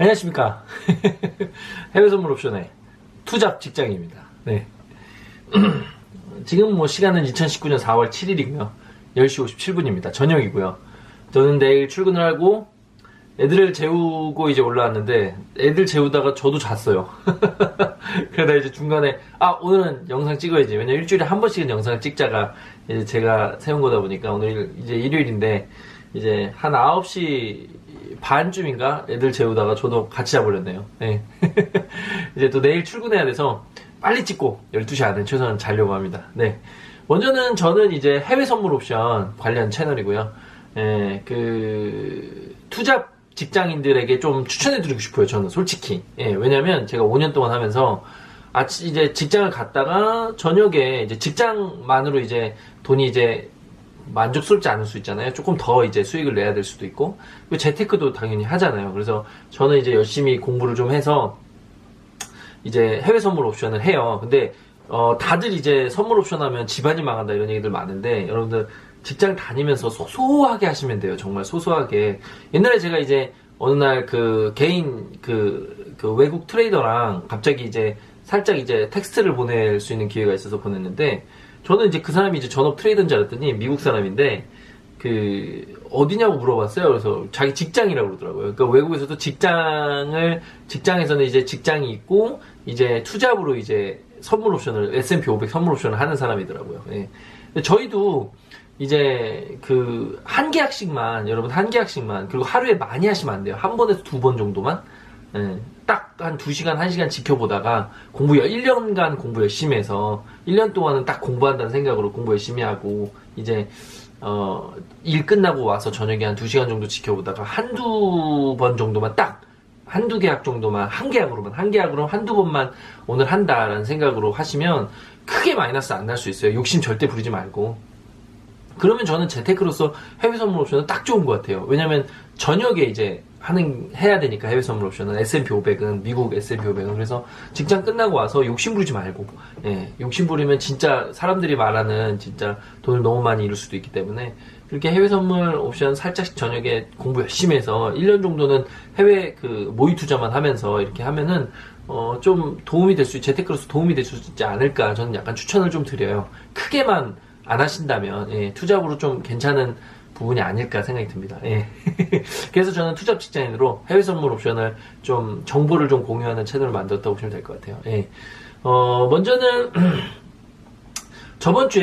안녕하십니까. 해외 선물 옵션의 투잡 직장입니다. 네. 지금 뭐 시간은 2019년 4월 7일이고요. 10시 57분입니다. 저녁이고요. 저는 내일 출근을 하고 애들을 재우고 이제 올라왔는데 애들 재우다가 저도 잤어요. 그러다 이제 중간에 오늘은 영상 찍어야지. 왜냐면 일주일에 한 번씩은 영상을 찍자가 이제 제가 세운 거다 보니까 오늘 이제 일요일인데 이제 한 9시 반쯤인가 애들 재우다가 저도 같이 자버렸네요. 네. 이제 또 내일 출근해야 돼서 빨리 찍고 12시 안에 최소한 자려고 합니다. 네. 먼저는 저는 이제 해외 선물 옵션 관련 채널이고요. 투잡 직장인들에게 좀 추천해드리고 싶어요. 저는 솔직히. 왜냐면 제가 5년 동안 하면서 이제 직장을 갔다가 저녁에 이제 직장만으로 이제 돈이 이제 만족스럽지 않을 수 있잖아요. 조금 더 이제 수익을 내야 될 수도 있고, 그리고 재테크도 당연히 하잖아요. 그래서 저는 이제 열심히 공부를 좀 해서 이제 해외 선물 옵션을 해요. 근데 다들 이제 선물 옵션 하면 집안이 망한다 이런 얘기들 많은데, 여러분들 직장 다니면서 소소하게 하시면 돼요. 정말 소소하게. 옛날에 제가 이제 어느 날 개인 외국 트레이더랑 갑자기 이제 살짝 이제 텍스트를 보낼 수 있는 기회가 있어서 보냈는데, 저는 이제 그 사람이 이제 전업 트레이더인 줄 알았더니 미국 사람인데 어디냐고 물어봤어요. 그래서 자기 직장이라고 그러더라고요. 그러니까 외국에서도 직장에서는 이제 직장이 있고 이제 투잡으로 이제 선물 옵션을 S&P 500 선물 옵션을 하는 사람이더라고요. 예. 저희도 이제 한 계약씩만, 여러분 한 계약씩만, 그리고 하루에 많이 하시면 안 돼요. 한 번에서 2번 정도만. 예, 딱 한 2시간, 1시간 지켜보다가 1년간 공부 열심히 해서 1년 동안은 딱 공부한다는 생각으로 공부 열심히 하고 이제 일 끝나고 와서 저녁에 한 2시간 정도 지켜보다가 한두 번 정도만 한두 계약 정도만 한 계약으로 한두 번만 오늘 한다라는 생각으로 하시면 크게 마이너스 안 날 수 있어요. 욕심 절대 부리지 말고. 그러면 저는 재테크로서 해외 선물 옵션은 딱 좋은 것 같아요. 왜냐면 저녁에 이제 해야 되니까 해외 선물 옵션은 S&P 500은, 미국 S&P 500은. 그래서 직장 끝나고 와서 욕심 부리지 말고, 욕심 부리면 진짜 사람들이 말하는 진짜 돈을 너무 많이 잃을 수도 있기 때문에 그렇게 해외 선물 옵션 살짝씩 저녁에 공부 열심히 해서 1년 정도는 해외 모의 투자만 하면서 이렇게 하면은 좀 재테크로서 도움이 될 수 있지 않을까, 저는 약간 추천을 좀 드려요. 크게만 안 하신다면, 투잡으로 좀 괜찮은 부분이 아닐까 생각이 듭니다. 그래서 저는 투잡 직장인으로 해외 선물 옵션을 정보를 좀 공유하는 채널을 만들었다고 보시면 될 것 같아요. 먼저는, 저번 주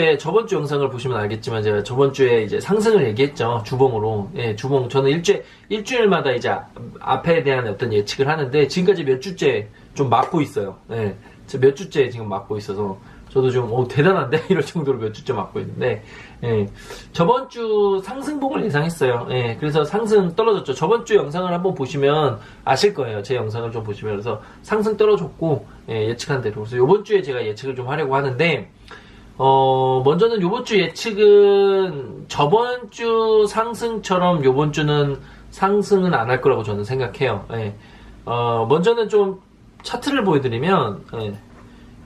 영상을 보시면 알겠지만, 제가 저번 주에 이제 상승을 얘기했죠. 주봉으로. 주봉. 저는 일주일마다 이제 앞에 대한 어떤 예측을 하는데, 지금까지 몇 주째 좀 맞고 있어요. 몇 주째 지금 맞고 있어서, 저도 좀 대단한데 이럴 정도로 몇 주째 맞고 있는데, 저번 주 상승폭을 예상했어요. 그래서 상승 떨어졌죠. 저번 주 영상을 한번 보시면 아실 거예요. 제 영상을 좀 보시면. 그래서 상승 떨어졌고, 예측한 대로. 그래서 요번 주에 제가 예측을 좀 하려고 하는데, 먼저는 요번 주 예측은 저번 주 상승처럼 요번 주는 상승은 안 할 거라고 저는 생각해요. 먼저는 좀 차트를 보여드리면,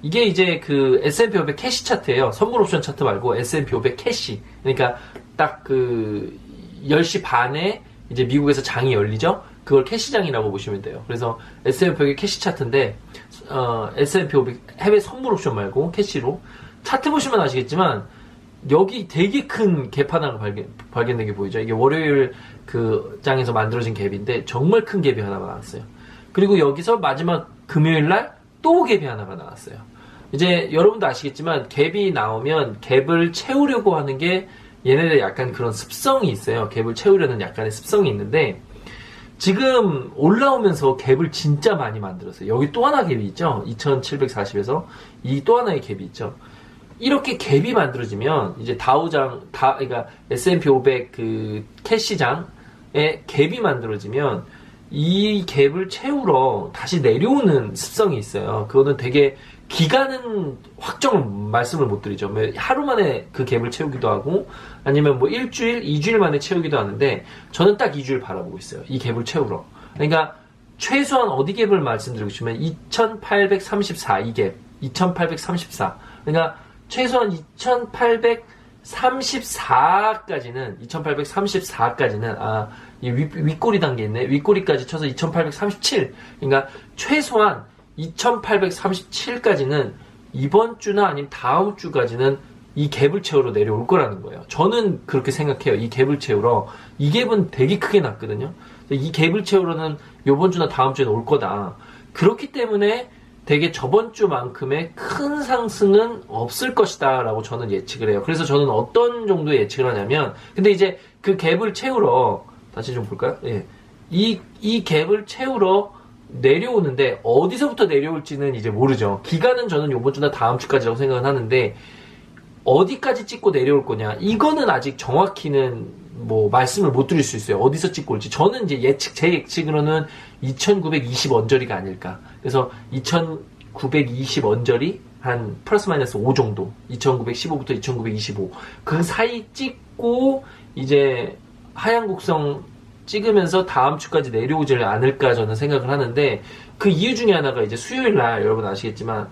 이게 이제 S&P 500 캐시 차트예요. 선물 옵션 차트 말고 S&P 500 캐시. 그러니까 딱 10시 반에 이제 미국에서 장이 열리죠? 그걸 캐시장이라고 보시면 돼요. 그래서 S&P 500 캐시 차트인데, S&P 500 해외 선물 옵션 말고 캐시로. 차트 보시면 아시겠지만, 여기 되게 큰 갭 하나가 발견된 게 보이죠? 이게 월요일 장에서 만들어진 갭인데, 정말 큰 갭이 하나가 나왔어요. 그리고 여기서 마지막 금요일 날 또 갭이 하나가 나왔어요. 이제 여러분도 아시겠지만 갭이 나오면 갭을 채우려고 하는 게 얘네들 약간 그런 습성이 있어요. 갭을 채우려는 약간의 습성이 있는데, 지금 올라오면서 갭을 진짜 많이 만들었어요. 여기 또 하나 갭이 있죠. 2740에서 이 또 하나의 갭이 있죠. 이렇게 갭이 만들어지면 이제 그러니까 S&P 500 캐시장에 갭이 만들어지면 이 갭을 채우러 다시 내려오는 습성이 있어요. 그거는 되게 기간은 확정을 말씀을 못 드리죠. 하루 만에 그 갭을 채우기도 하고, 아니면 뭐 일주일, 2주일 만에 채우기도 하는데, 저는 딱 2주일 바라보고 있어요. 이 갭을 채우러. 그러니까 최소한 어디 갭을 말씀드리고 싶으면 2834, 이 갭. 2834. 그러니까 최소한 2834까지는 이 윗꼬리 단계 있네. 윗꼬리까지 쳐서 2837. 그러니까 최소한 2837까지는 이번 주나 아니면 다음 주까지는 이 갭을 채우러 내려올 거라는 거예요. 저는 그렇게 생각해요. 이 갭을 채우러. 이 갭은 되게 크게 났거든요. 이 갭을 채우러는 이번 주나 다음 주에는 올 거다. 그렇기 때문에 되게 저번 주만큼의 큰 상승은 없을 것이다 라고 저는 예측을 해요. 그래서 저는 어떤 정도의 예측을 하냐면, 근데 이제 그 갭을 채우러, 다시 좀 볼까요? 예. 이 갭을 채우러 내려오는데 어디서부터 내려올지는 이제 모르죠. 기간은 저는 이번 주나 다음 주까지라고 생각은 하는데, 어디까지 찍고 내려올 거냐, 이거는 아직 정확히는 뭐 말씀을 못 드릴 수 있어요. 어디서 찍고 올지. 저는 이제 제 예측으로는 2920 언저리가 아닐까. 그래서 2920 언저리 한 플러스 마이너스 5 정도, 2915부터 2925 그 사이 찍고 이제 하향 곡선 찍으면서 다음 주까지 내려오지 않을까 저는 생각을 하는데, 그 이유 중에 하나가 이제 수요일 날, 여러분 아시겠지만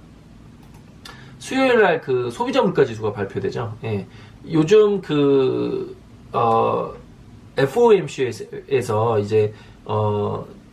수요일 날 그 소비자 물가 지수가 발표되죠. 예. 요즘 FOMC에서 이제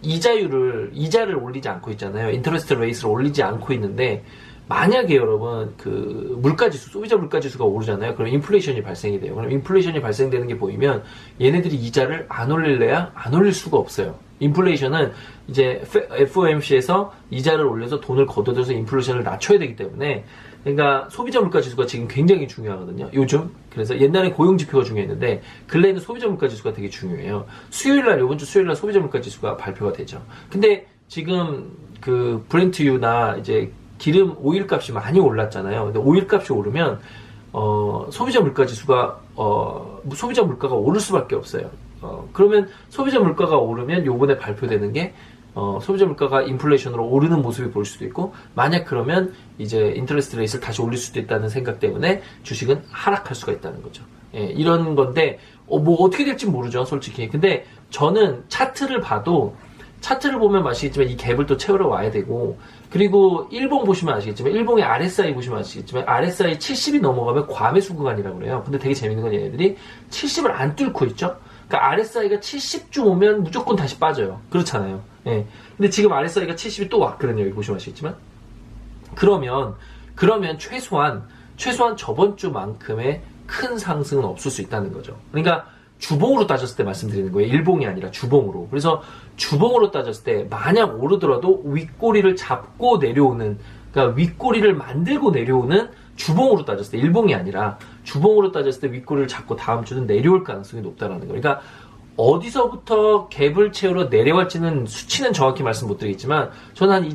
이자를 올리지 않고 있잖아요. 인터레스트 레이스를 올리지 않고 있는데, 만약에 여러분 그 물가지수, 소비자 물가지수가 오르잖아요. 그럼 인플레이션이 발생이 돼요. 그럼 인플레이션이 발생되는 게 보이면 얘네들이 이자를 안 올릴래야 안 올릴 수가 없어요. 인플레이션은 이제 FOMC에서 이자를 올려서 돈을 걷어들여서 인플레이션을 낮춰야 되기 때문에, 그러니까 소비자 물가 지수가 지금 굉장히 중요하거든요. 요즘. 그래서 옛날에 고용 지표가 중요했는데 근래에는 소비자 물가 지수가 되게 중요해요. 이번 주 수요일 날 소비자 물가 지수가 발표가 되죠. 근데 지금 그 브렌트유나 이제 기름 오일 값이 많이 올랐잖아요. 근데 오일 값이 오르면 소비자 물가 지수가 소비자 물가가 오를 수밖에 없어요. 그러면 소비자 물가가 오르면 요번에 발표되는 게 소비자 물가가 인플레이션으로 오르는 모습을 볼 수도 있고, 만약 그러면 이제 인터레스트 레이스를 다시 올릴 수도 있다는 생각 때문에 주식은 하락할 수가 있다는 거죠. 예, 이런 건데 뭐 어떻게 될지 모르죠, 솔직히. 근데 저는 차트를 보면 아시겠지만 이 갭을 또 채우러 와야 되고, 그리고 일봉 보시면 아시겠지만, 일봉의 RSI 보시면 아시겠지만 RSI 70이 넘어가면 과매수 구간이라고 그래요. 근데 되게 재밌는 건 얘네들이 70을 안 뚫고 있죠. 그러니까 RSI가 70쯤 오면 무조건 다시 빠져요. 그렇잖아요. 예. 근데 지금 RSI가 70이 또 왔거든요. 여기 보시면 아시겠지만. 그러면 최소한 저번 주만큼의 큰 상승은 없을 수 있다는 거죠. 그러니까 주봉으로 따졌을 때 말씀드리는 거예요. 일봉이 아니라 주봉으로. 그래서 주봉으로 따졌을 때 만약 오르더라도 윗꼬리를 잡고 내려오는, 그러니까 윗꼬리를 만들고 내려오는, 주봉으로 따졌을 때, 일봉이 아니라 주봉으로 따졌을 때 윗꼬리를 잡고 다음 주는 내려올 가능성이 높다라는 거예요. 그러니까 어디서부터 갭을 채우러 내려갈지는 수치는 정확히 말씀 못 드리겠지만, 저는 한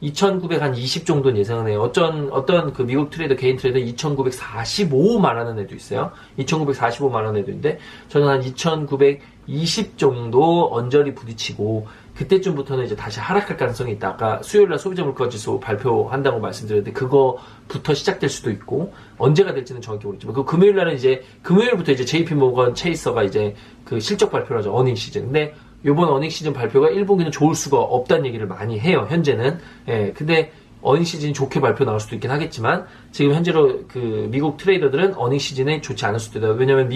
2920 정도는 예상을 해요. 어떤 그 미국 트레이더, 개인 트레이더 2945 말하는 애도 있어요. 2945 말하는 애도 있는데, 저는 한 2920 정도 언저리 부딪히고, 그때쯤부터는 이제 다시 하락할 가능성이 있다. 아까 수요일날 소비자 물가 지수 발표한다고 말씀드렸는데, 그거부터 시작될 수도 있고, 언제가 될지는 정확히 모르겠지만, 그 금요일날은 이제, 금요일부터 이제 JP 모건 체이서가 이제 그 실적 발표를 하죠. 어닝 시즌. 근데 요번 어닝 시즌 발표가 1분기는 좋을 수가 없다는 얘기를 많이 해요, 현재는. 예, 근데 어닝 시즌이 좋게 발표 나올 수도 있긴 하겠지만, 지금 현재로 그 미국 트레이더들은 어닝 시즌에 좋지 않을 수도 있다. 왜냐면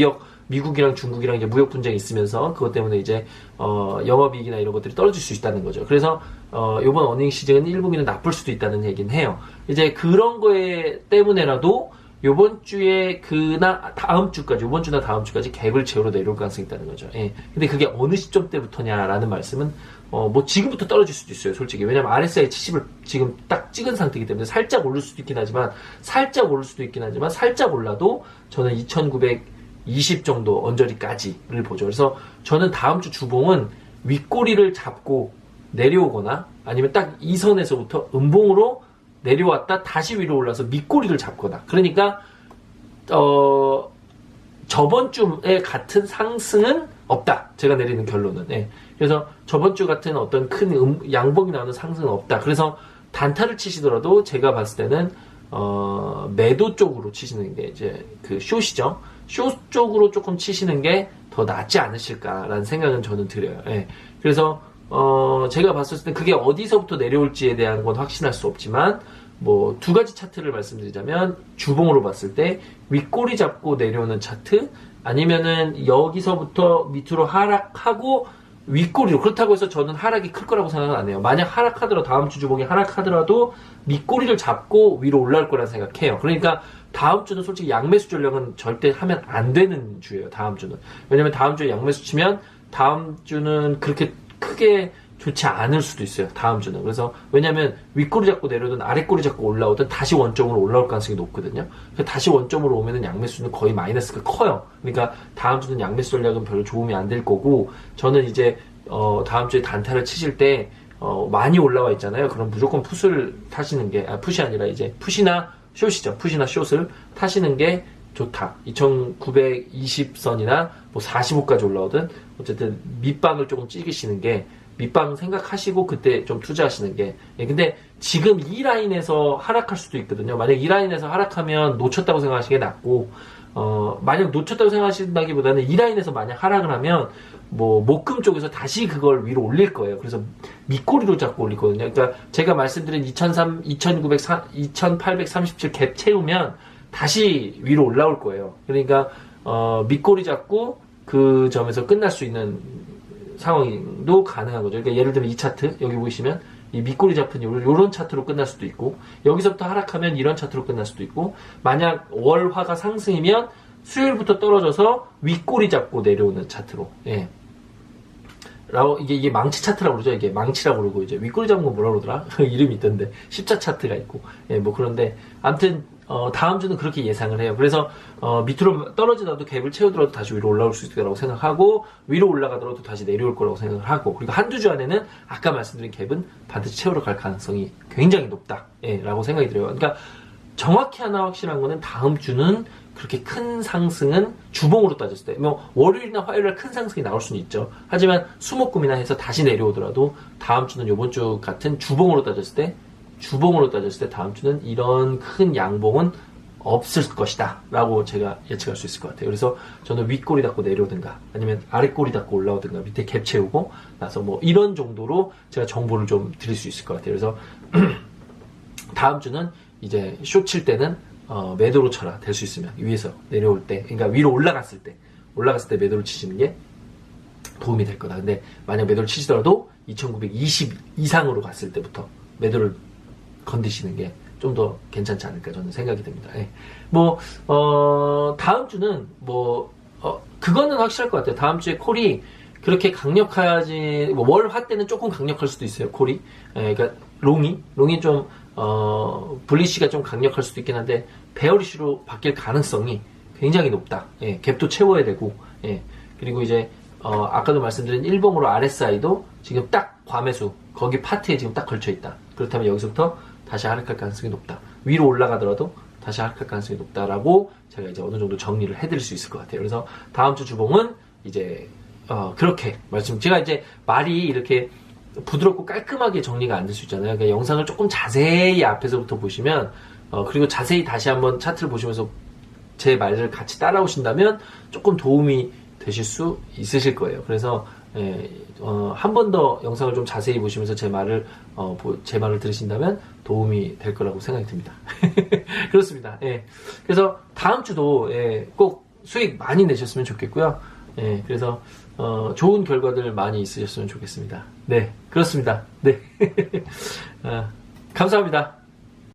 미국이랑 중국이랑 이제 무역 분쟁이 있으면서 그것 때문에 이제 영업이익이나 이런 것들이 떨어질 수 있다는 거죠. 그래서 요번 어닝 시즌은 1분기는 나쁠 수도 있다는 얘기는 해요. 이제 그런 거에 때문에라도 요번 주에 다음 주까지, 요번 주나 다음 주까지 갭을 채우러 내려올 가능성이 있다는 거죠. 예. 근데 그게 어느 시점 때부터냐라는 말씀은 뭐 지금부터 떨어질 수도 있어요, 솔직히. 왜냐면 RSI 70을 지금 딱 찍은 상태이기 때문에 살짝 오를 수도 있긴 하지만, 살짝 올라도 저는 2920 정도 언저리까지를 보죠. 그래서 저는 다음 주 주봉은 윗꼬리를 잡고 내려오거나, 아니면 딱 이 선에서부터 음봉으로 내려왔다 다시 위로 올라서 밑꼬리를 잡거나, 그러니까 저번 주에 같은 상승은 없다, 제가 내리는 결론은. 예. 그래서 저번 주 같은 어떤 큰 양봉이 나오는 상승은 없다. 그래서 단타를 치시더라도 제가 봤을 때는 매도 쪽으로 치시는 게 이제 그 숏이죠. 숏 쪽으로 조금 치시는 게 더 낫지 않으실까라는 생각은 저는 들어요. 예. 그래서 제가 봤을 때 그게 어디서부터 내려올지에 대한 건 확신할 수 없지만, 뭐, 두 가지 차트를 말씀드리자면, 주봉으로 봤을 때, 윗꼬리 잡고 내려오는 차트, 아니면은 여기서부터 밑으로 하락하고, 윗꼬리로. 그렇다고 해서 저는 하락이 클 거라고 생각은 안 해요. 만약 하락하더라도, 다음 주 주봉이 하락하더라도, 밑꼬리를 잡고 위로 올라올 거라 생각해요. 그러니까, 다음 주는 솔직히 양매수 전략은 절대 하면 안 되는 주예요, 다음 주는. 왜냐면 다음 주에 양매수 치면, 다음 주는 그렇게 크게 좋지 않을 수도 있어요, 다음 주는. 그래서 왜냐면 윗꼬리 잡고 내려오든 아랫꼬리 잡고 올라오든 다시 원점으로 올라올 가능성이 높거든요. 다시 원점으로 오면은 양매수는 거의 마이너스가 커요. 그러니까 다음 주는 양매수 전략은 별로 도움이 안 될 거고, 저는 이제 다음 주에 단타를 치실 때 많이 올라와 있잖아요. 그럼 무조건 풋을 타시는 게, 풋이 아니라 이제 풋이나 숏이죠. 풋이나 숏을 타시는 게 좋다. 2920선이나 뭐 45까지 올라오든 어쨌든 밑방을 조금 찍으시는 게, 밑방 생각하시고 그때 좀 투자하시는 게. 근데 지금 이 라인에서 하락할 수도 있거든요. 만약 이 라인에서 하락하면 놓쳤다고 생각하시는 게 낫고, 만약 놓쳤다고 생각하신다기보다는 이 라인에서 만약 하락을 하면 뭐 목금 쪽에서 다시 그걸 위로 올릴 거예요. 그래서 밑꼬리로 잡고 올리거든요. 그러니까 제가 말씀드린 2837 갭 채우면 다시 위로 올라올 거예요. 그러니까 밑꼬리 잡고 그 점에서 끝날 수 있는 상황도 가능한 거죠. 그러니까 예를 들면 이 차트 여기 보시면 이 밑꼬리 잡힌 요런 차트로 끝날 수도 있고, 여기서부터 하락하면 이런 차트로 끝날 수도 있고, 만약 월화가 상승이면 수요일부터 떨어져서 윗꼬리 잡고 내려오는 차트로. 예. 이게 망치 차트라고 그러죠. 이게 망치라고 그러고, 이제 윗꼬리 잡은 건 뭐라고 그러더라? 이름이 있던데. 십자 차트가 있고. 예, 뭐 그런데, 암튼, 다음 주는 그렇게 예상을 해요. 그래서, 밑으로 떨어지더라도 갭을 채우더라도 다시 위로 올라올 수 있을 거라고 생각하고, 위로 올라가더라도 다시 내려올 거라고 생각을 하고, 그리고 한두 주 안에는 아까 말씀드린 갭은 반드시 채우러 갈 가능성이 굉장히 높다. 예, 라고 생각이 들어요. 그러니까, 정확히 하나 확실한 거는 다음 주는 그렇게 큰 상승은 주봉으로 따졌을 때, 뭐 월요일이나 화요일날 큰 상승이 나올 수는 있죠. 하지만 수목금이나 해서 다시 내려오더라도 다음 주는 이번 주 같은 주봉으로 따졌을 때 다음 주는 이런 큰 양봉은 없을 것이다 라고 제가 예측할 수 있을 것 같아요. 그래서 저는 윗꼬리 닫고 내려오든가 아니면 아랫꼬리 닫고 올라오든가 밑에 갭 채우고 나서 뭐 이런 정도로 제가 정보를 좀 드릴 수 있을 것 같아요. 그래서 다음 주는 이제 숏 칠 때는 매도로 쳐라. 될 수 있으면 위에서 내려올 때, 그러니까 위로 올라갔을 때 매도를 치시는 게 도움이 될 거다. 근데 만약 매도를 치시더라도 2920 이상으로 갔을 때부터 매도를 건드시는 게 좀 더 괜찮지 않을까 저는 생각이 듭니다. 예. 뭐 다음 주는 뭐 그거는 확실할 것 같아요. 다음 주에 콜이 그렇게 강력하지, 뭐 월화 때는 조금 강력할 수도 있어요. 콜이. 예, 그러니까 롱이 좀 블리시가 좀 강력할 수도 있긴 한데 베어리시로 바뀔 가능성이 굉장히 높다. 예, 갭도 채워야 되고, 예, 그리고 이제 아까도 말씀드린 일봉으로 RSI도 지금 딱 과매수 거기 파트에 지금 딱 걸쳐 있다. 그렇다면 여기서부터 다시 하락할 가능성이 높다. 위로 올라가더라도 다시 하락할 가능성이 높다라고 제가 이제 어느 정도 정리를 해드릴 수 있을 것 같아요. 그래서 다음 주 주봉은 이제 그렇게 제가 이제 말이 이렇게 부드럽고 깔끔하게 정리가 안 될 수 있잖아요. 그러니까 영상을 조금 자세히 앞에서부터 보시면, 그리고 자세히 다시 한번 차트를 보시면서 제 말을 같이 따라오신다면 조금 도움이 되실 수 있으실 거예요. 그래서 한 번 더 영상을 좀 자세히 보시면서 제 말을 들으신다면 도움이 될 거라고 생각이 듭니다. 그렇습니다. 예. 그래서 다음 주도 꼭 수익 많이 내셨으면 좋겠고요. 예. 그래서 좋은 결과들 많이 있으셨으면 좋겠습니다. 네, 그렇습니다. 네. 감사합니다.